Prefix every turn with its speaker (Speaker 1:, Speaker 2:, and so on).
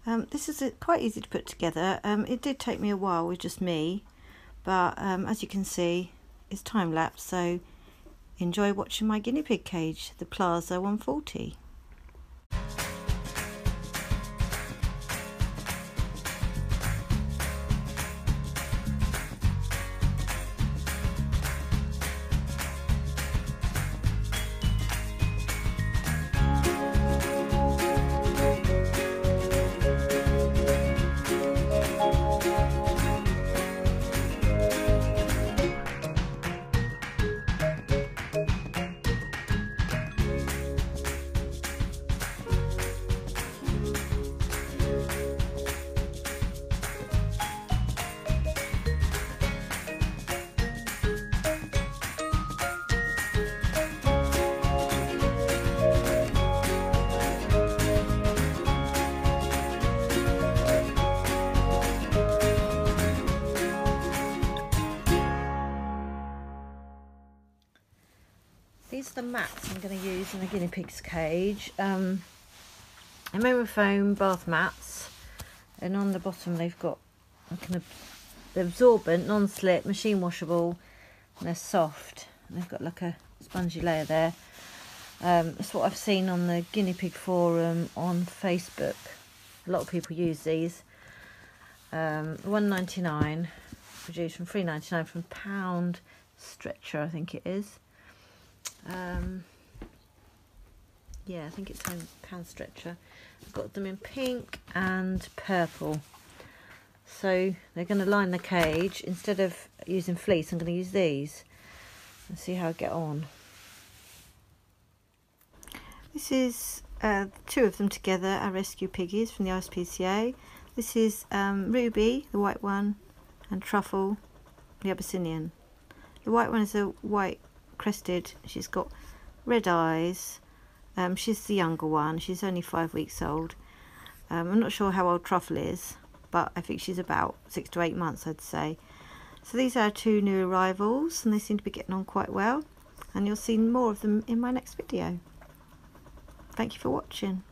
Speaker 1: This is quite easy to put together. It did take me a while with just me, but as you can see, it's time lapse, so enjoy watching my guinea pig cage, the Plaza 140. These are the mats I'm going to use in the guinea pig's cage. Memory foam bath mats, and on the bottom they've got they're absorbent, non-slip, machine washable, and they're soft. And they've got like a spongy layer there. That's what I've seen on the guinea pig forum on Facebook. A lot of people use these. £1.99, produced from £3.99 from Pound Stretcher, I think it is. Yeah, I think it's Pound Stretcher. I've got them in pink and purple, so they're going to line the cage. Instead of using fleece, I'm going to use these and see how I get on. This is two of them together, our rescue piggies from the ISPCA. This is Ruby, the white one, and Truffle, the Abyssinian. The white one is a white crested. She's got red eyes. She's the younger one. She's only 5 weeks old. I'm not sure how old Truffle is, but I think she's about 6 to 8 months, I'd say. So these are our two new arrivals, and they seem to be getting on quite well, and you'll see more of them in my next video. Thank you for watching.